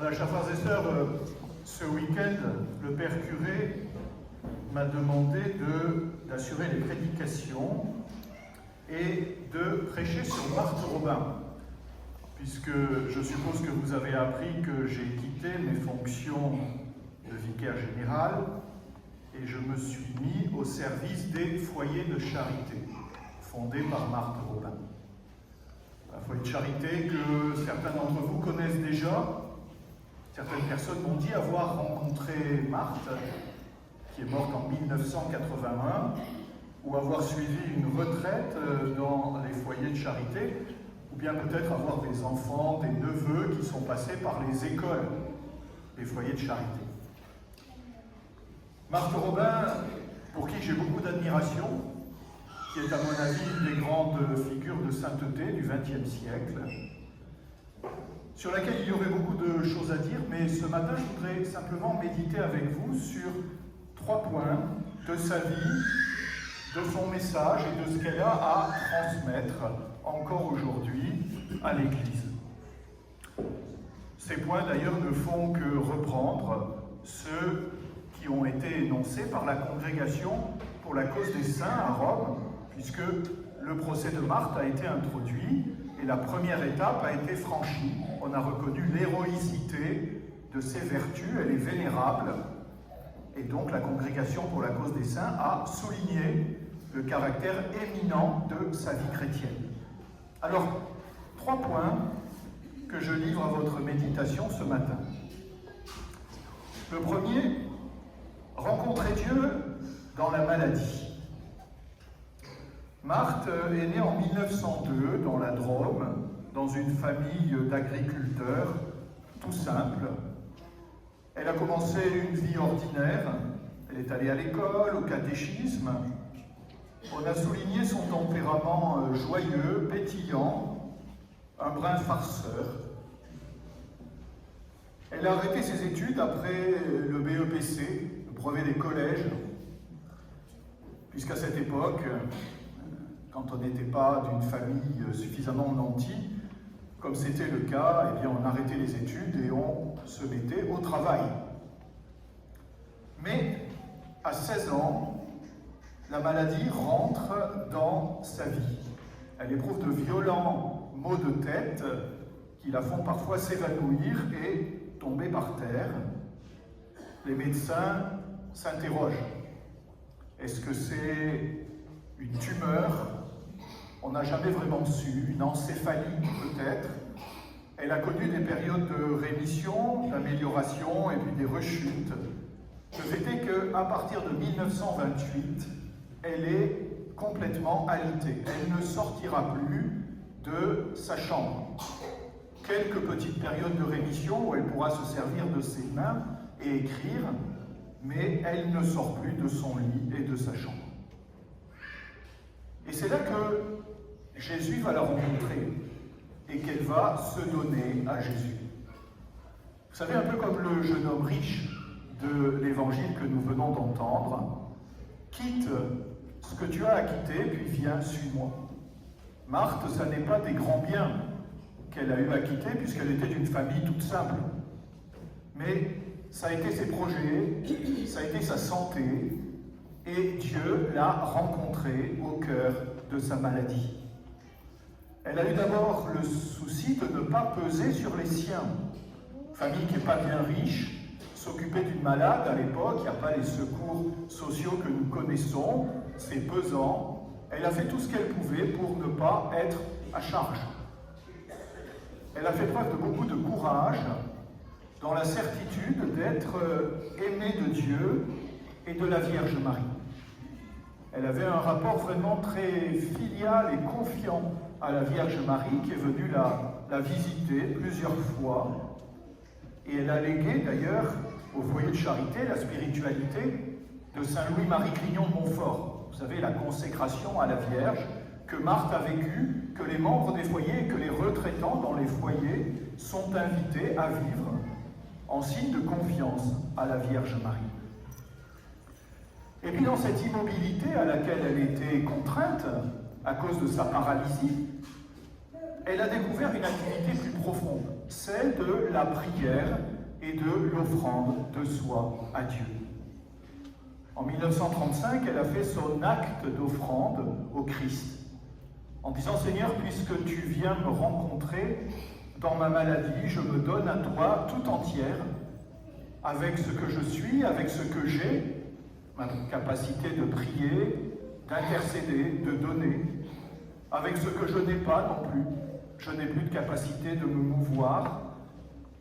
Alors, chers frères et sœurs, ce week-end, le Père curé m'a demandé d'assurer les prédications et de prêcher sur Marthe Robin, puisque je suppose que vous avez appris que j'ai quitté mes fonctions de vicaire général et je me suis mis au service des foyers de charité fondés par Marthe Robin. Un foyer de charité que certains d'entre vous connaissent déjà. Certaines personnes m'ont dit avoir rencontré Marthe, qui est morte en 1981, ou avoir suivi une retraite dans les foyers de charité, ou bien peut-être avoir des enfants, des neveux qui sont passés par les écoles des foyers de charité. Marthe Robin, pour qui j'ai beaucoup d'admiration, qui est à mon avis une des grandes figures de sainteté du XXe siècle, sur laquelle il y aurait beaucoup de choses à dire, mais ce matin je voudrais simplement méditer avec vous sur 3 points de sa vie, de son message et de ce qu'elle a à transmettre encore aujourd'hui à l'Église. Ces points d'ailleurs ne font que reprendre ceux qui ont été énoncés par la Congrégation pour la cause des saints à Rome, puisque le procès de Marthe a été introduit et la première étape a été franchie. On a reconnu l'héroïcité de ses vertus, elle est vénérable, et donc la Congrégation pour la cause des saints a souligné le caractère éminent de sa vie chrétienne. Alors, 3 points que je livre à votre méditation ce matin. Le premier, rencontrer Dieu dans la maladie. Marthe est née en 1902 dans la Drôme, dans une famille d'agriculteurs, tout simple. Elle a commencé une vie ordinaire, elle est allée à l'école, au catéchisme. On a souligné son tempérament joyeux, pétillant, un brin farceur. Elle a arrêté ses études après le BEPC, le brevet des collèges, puisqu'à cette époque, quand on n'était pas d'une famille suffisamment nantie, comme c'était le cas, eh bien on arrêtait les études et on se mettait au travail. Mais à 16 ans, la maladie rentre dans sa vie. Elle éprouve de violents maux de tête qui la font parfois s'évanouir et tomber par terre. Les médecins s'interrogent. Est-ce que c'est une tumeur? On n'a jamais vraiment su, une encéphalie peut-être. Elle a connu des périodes de rémission, d'amélioration et puis des rechutes. Le fait est qu'à partir de 1928, elle est complètement alitée. Elle ne sortira plus de sa chambre. Quelques petites périodes de rémission où elle pourra se servir de ses mains et écrire, mais elle ne sort plus de son lit et de sa chambre. Et c'est là que Jésus va la rencontrer et qu'elle va se donner à Jésus. Vous savez, un peu comme le jeune homme riche de l'évangile que nous venons d'entendre, quitte ce que tu as à quitter, puis viens, suis-moi. Marthe, ça n'est pas des grands biens qu'elle a eu à quitter, puisqu'elle était d'une famille toute simple. Mais ça a été ses projets, ça a été sa santé, et Dieu l'a rencontrée au cœur de sa maladie. Elle a eu d'abord le souci de ne pas peser sur les siens. Famille qui n'est pas bien riche, s'occuper d'une malade à l'époque, il n'y a pas les secours sociaux que nous connaissons, c'est pesant. Elle a fait tout ce qu'elle pouvait pour ne pas être à charge. Elle a fait preuve de beaucoup de courage, dans la certitude d'être aimée de Dieu et de la Vierge Marie. Elle avait un rapport vraiment très filial et confiant à la Vierge Marie, qui est venue la visiter plusieurs fois. Et elle a légué d'ailleurs au foyer de charité la spiritualité de Saint Louis-Marie Grignon de Montfort. Vous savez, la consécration à la Vierge que Marthe a vécue, que les membres des foyers et que les retraitants dans les foyers sont invités à vivre en signe de confiance à la Vierge Marie. Et puis dans cette immobilité à laquelle elle était contrainte à cause de sa paralysie, elle a découvert une activité plus profonde, celle de la prière et de l'offrande de soi à Dieu. En 1935, elle a fait son acte d'offrande au Christ, en disant « Seigneur, puisque tu viens me rencontrer dans ma maladie, je me donne à toi tout entière, avec ce que je suis, avec ce que j'ai, ma capacité de prier, d'intercéder, de donner, avec ce que je n'ai pas non plus. Je n'ai plus de capacité de me mouvoir,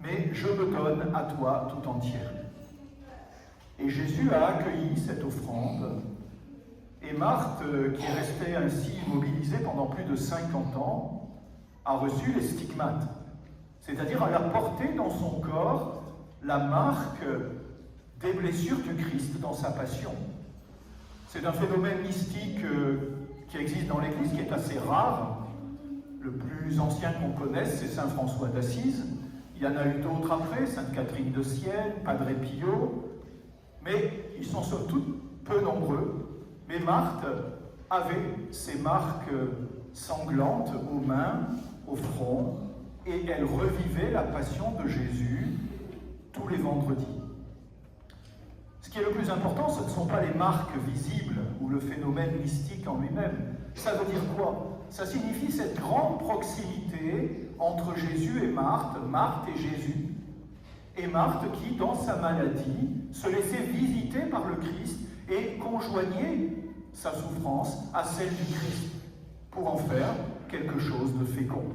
mais je me donne à toi tout entière. » Et Jésus a accueilli cette offrande, et Marthe, qui est restée ainsi immobilisée pendant plus de 50 ans, a reçu les stigmates. C'est-à-dire, elle a porté dans son corps la marque des blessures du Christ dans sa passion. C'est un phénomène mystique qui existe dans l'Église, qui est assez rare. Le plus ancien qu'on connaisse, c'est saint François d'Assise. Il y en a eu d'autres après, sainte Catherine de Sienne, Padre Pio, mais ils sont somme toute peu nombreux. Mais Marthe avait ces marques sanglantes aux mains, au front, et elle revivait la passion de Jésus tous les vendredis. Ce qui est le plus important, ce ne sont pas les marques visibles ou le phénomène mystique en lui-même. Ça veut dire quoi? Ça signifie cette grande proximité entre Jésus et Marthe et Jésus, et Marthe qui, dans sa maladie, se laissait visiter par le Christ et conjoignait sa souffrance à celle du Christ pour en faire quelque chose de fécond.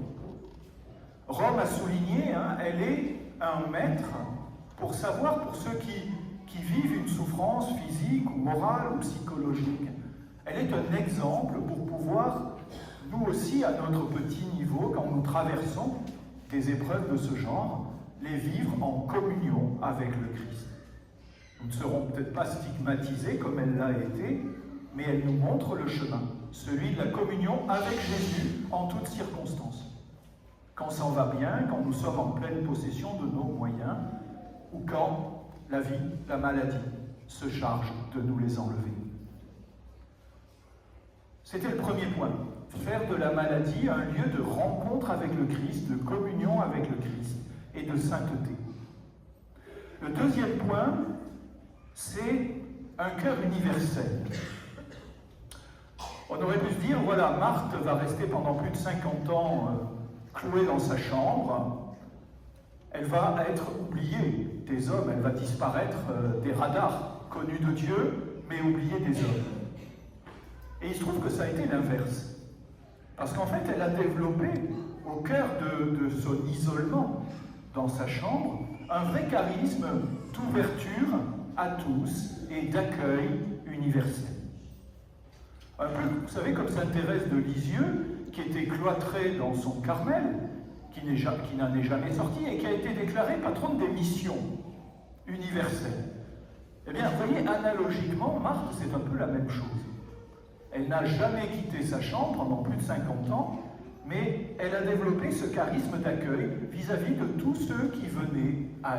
Rome a souligné, elle est un maître pour savoir, pour ceux qui vivent une souffrance physique ou morale ou psychologique, elle est un exemple pour pouvoir, nous aussi, à notre petit niveau, quand nous traversons des épreuves de ce genre, les vivre en communion avec le Christ. Nous ne serons peut-être pas stigmatisés comme elle l'a été, mais elle nous montre le chemin, celui de la communion avec Jésus en toutes circonstances. Quand ça va bien, quand nous sommes en pleine possession de nos moyens, ou quand la vie, la maladie, se charge de nous les enlever. C'était le premier point, faire de la maladie un lieu de rencontre avec le Christ, de communion avec le Christ et de sainteté. Le deuxième point, c'est un cœur universel. On aurait pu se dire, voilà, Marthe va rester pendant plus de 50 ans clouée dans sa chambre, elle va être oubliée des hommes, elle va disparaître des radars, connue de Dieu, mais oubliée des hommes. Et il se trouve que ça a été l'inverse. Parce qu'en fait, elle a développé, au cœur de son isolement dans sa chambre, un vrai charisme d'ouverture à tous et d'accueil universel. Un peu, vous savez, comme sainte Thérèse de Lisieux, qui était cloîtrée dans son Carmel, qui n'en est jamais sortie et qui a été déclarée patronne des missions universelles. Eh bien, vous voyez, analogiquement, Marthe, c'est un peu la même chose. Elle n'a jamais quitté sa chambre pendant plus de 50 ans, mais elle a développé ce charisme d'accueil vis-à-vis de tous ceux qui venaient à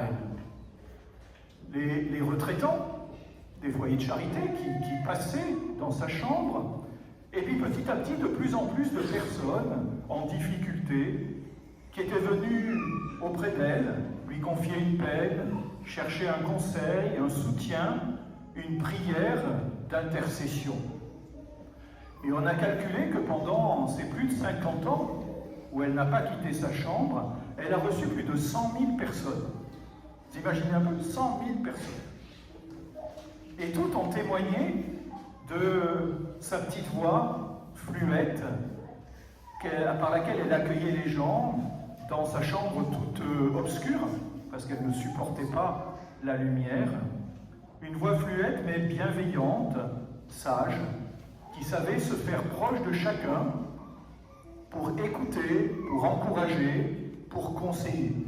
elle. Les retraitants des foyers de charité qui passaient dans sa chambre, et puis petit à petit, de plus en plus de personnes en difficulté qui étaient venues auprès d'elle, lui confier une peine, chercher un conseil, un soutien, une prière d'intercession. Et on a calculé que pendant ces plus de 50 ans, où elle n'a pas quitté sa chambre, elle a reçu plus de 100 000 personnes. Vous imaginez un peu, 100 000 personnes. Et toutes ont témoigné de sa petite voix fluette, par laquelle elle accueillait les gens dans sa chambre toute obscure, parce qu'elle ne supportait pas la lumière. Une voix fluette mais bienveillante, sage, qui savait se faire proche de chacun pour écouter, pour encourager, pour conseiller.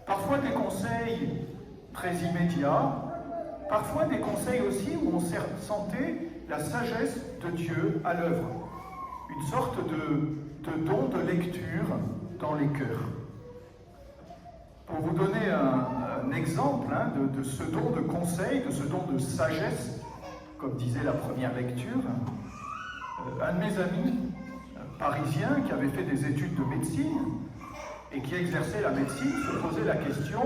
Parfois des conseils très immédiats, parfois des conseils aussi où on sentait la sagesse de Dieu à l'œuvre. Une sorte de don de lecture dans les cœurs. Pour vous donner un exemple de ce don de conseil, de ce don de sagesse, comme disait la première lecture, un de mes amis, parisien qui avait fait des études de médecine et qui exerçait la médecine se posait la question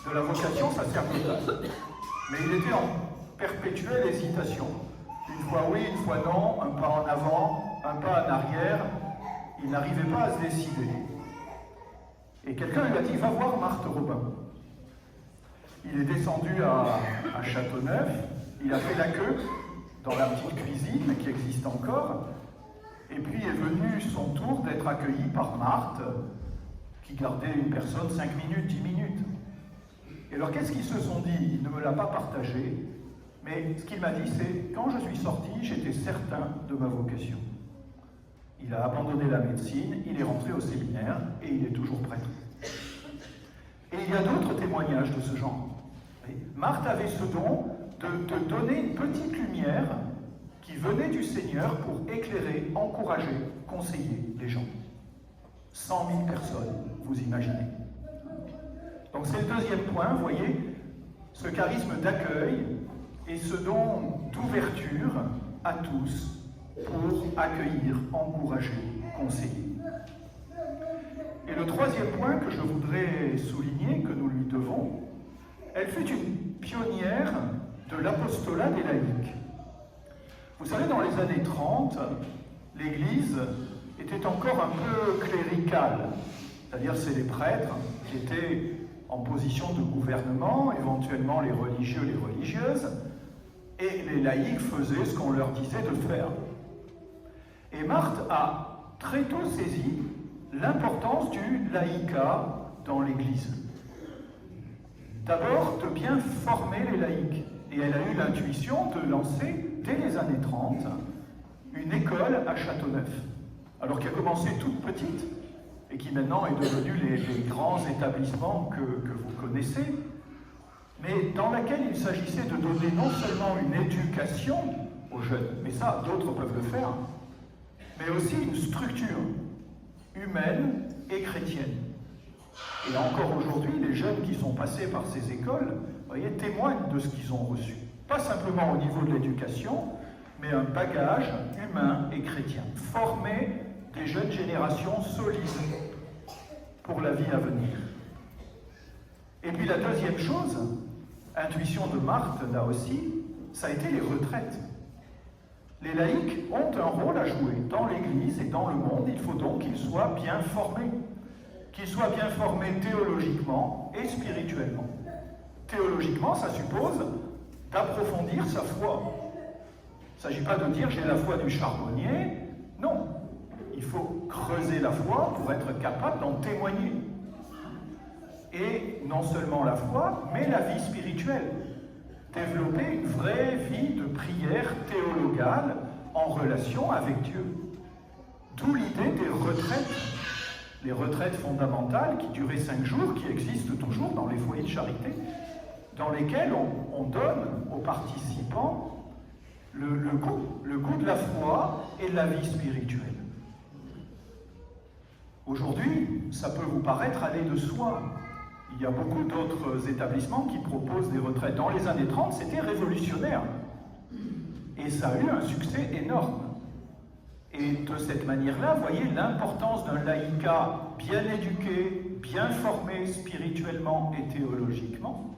de la vocation sacerdotale. Mais il était en perpétuelle hésitation. Une fois oui, une fois non, un pas en avant, un pas en arrière. Il n'arrivait pas à se décider. Et quelqu'un lui a dit, va voir Marthe Robin. Il est descendu à Châteauneuf, il a fait la queue dans la petite cuisine qui existe encore, et puis est venu son tour d'être accueilli par Marthe, qui gardait une personne 5 minutes, 10 minutes. Et alors qu'est-ce qu'ils se sont dit? Il ne me l'a pas partagé, mais ce qu'il m'a dit, c'est quand je suis sorti, j'étais certain de ma vocation. Il a abandonné la médecine, il est rentré au séminaire et il est toujours prêtre. Et il y a d'autres témoignages de ce genre. Marthe avait ce don de donner une petite lumière qui venait du Seigneur pour éclairer, encourager, conseiller les gens. 100 000 personnes, vous imaginez. Donc c'est le deuxième point, vous voyez, ce charisme d'accueil et ce don d'ouverture à tous pour accueillir, encourager, conseiller. Et le troisième point que je voudrais souligner, que nous lui devons, elle fut une pionnière de l'apostolat des laïcs. Vous savez, dans les années 30, l'Église était encore un peu cléricale, c'est-à-dire c'est les prêtres qui étaient en position de gouvernement, éventuellement les religieux, les religieuses, et les laïcs faisaient ce qu'on leur disait de faire. Et Marthe a très tôt saisi l'importance du laïcat dans l'Église. D'abord, de bien former les laïcs. Et elle a eu l'intuition de lancer, dès les années 30, une école à Châteauneuf. Alors qui a commencé toute petite, et qui maintenant est devenue les grands établissements que vous connaissez, mais dans laquelle il s'agissait de donner non seulement une éducation aux jeunes, mais ça, d'autres peuvent le faire, mais aussi une structure humaine et chrétienne. Et encore aujourd'hui, les jeunes qui sont passés par ces écoles, vous voyez, témoignent de ce qu'ils ont reçu. Pas simplement au niveau de l'éducation, mais un bagage humain et chrétien. Former des jeunes générations solides pour la vie à venir. Et puis la deuxième chose, intuition de Marthe, là aussi, ça a été les retraites. Les laïcs ont un rôle à jouer dans l'Église et dans le monde. Il faut donc qu'ils soient bien formés. Qu'ils soient bien formés théologiquement et spirituellement. Théologiquement, ça suppose d'approfondir sa foi. Il ne s'agit pas de dire « j'ai la foi du charbonnier ». Non. Il faut creuser la foi pour être capable d'en témoigner. Et non seulement la foi, mais la vie spirituelle. Développer une vraie vie de prière théologale en relation avec Dieu. D'où l'idée des retraites. Les retraites fondamentales qui duraient 5 jours, qui existent toujours dans les foyers de charité, dans lesquels on donne aux participants le goût de la foi et de la vie spirituelle. Aujourd'hui, ça peut vous paraître aller de soi. Il y a beaucoup d'autres établissements qui proposent des retraites. Dans les années 30, c'était révolutionnaire. Et ça a eu un succès énorme. Et de cette manière-là, vous voyez l'importance d'un laïcat bien éduqué, bien formé spirituellement et théologiquement.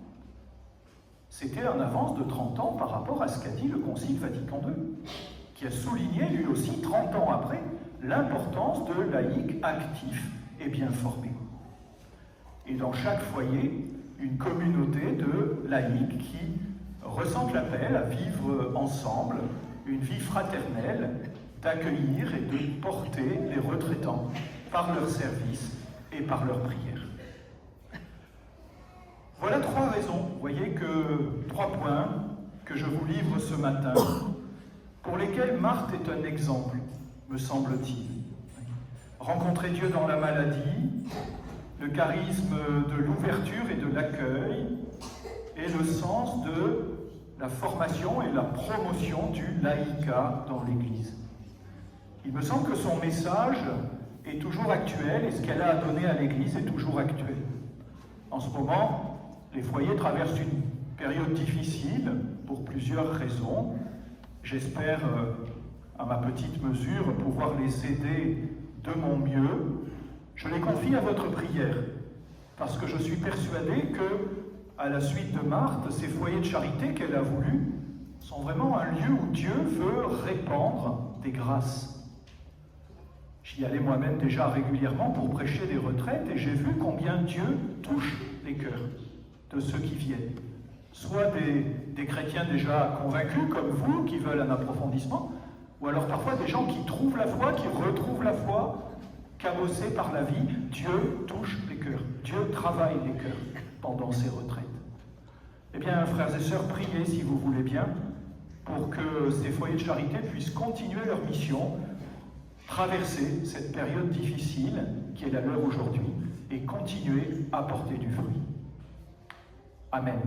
C'était en avance de 30 ans par rapport à ce qu'a dit le Concile Vatican II, qui a souligné lui aussi, 30 ans après, l'importance de laïcs actifs et bien formés. Et dans chaque foyer, une communauté de laïcs qui ressentent l'appel à vivre ensemble une vie fraternelle, d'accueillir et de porter les retraitants par leur service et par leur prière. Voilà 3 raisons, vous voyez que 3 points que je vous livre ce matin, pour lesquels Marthe est un exemple, me semble-t-il. Rencontrer Dieu dans la maladie, le charisme de l'ouverture et de l'accueil, et le sens de la formation et la promotion du laïcat dans l'Église. Il me semble que son message est toujours actuel et ce qu'elle a à donner à l'Église est toujours actuel. En ce moment, les foyers traversent une période difficile pour plusieurs raisons. J'espère à ma petite mesure, pouvoir les aider de mon mieux, je les confie à votre prière, parce que je suis persuadé que, à la suite de Marthe, ces foyers de charité qu'elle a voulus sont vraiment un lieu où Dieu veut répandre des grâces. J'y allais moi-même déjà régulièrement pour prêcher des retraites et j'ai vu combien Dieu touche les cœurs de ceux qui viennent. Soit des chrétiens déjà convaincus comme vous, qui veulent un approfondissement, ou alors parfois des gens qui trouvent la foi, qui retrouvent la foi, cabossés par la vie. Dieu touche les cœurs, Dieu travaille les cœurs pendant ces retraites. Eh bien, frères et sœurs, priez si vous voulez bien pour que ces foyers de charité puissent continuer leur mission, traverser cette période difficile qui est la leur aujourd'hui et continuer à porter du fruit. Amen.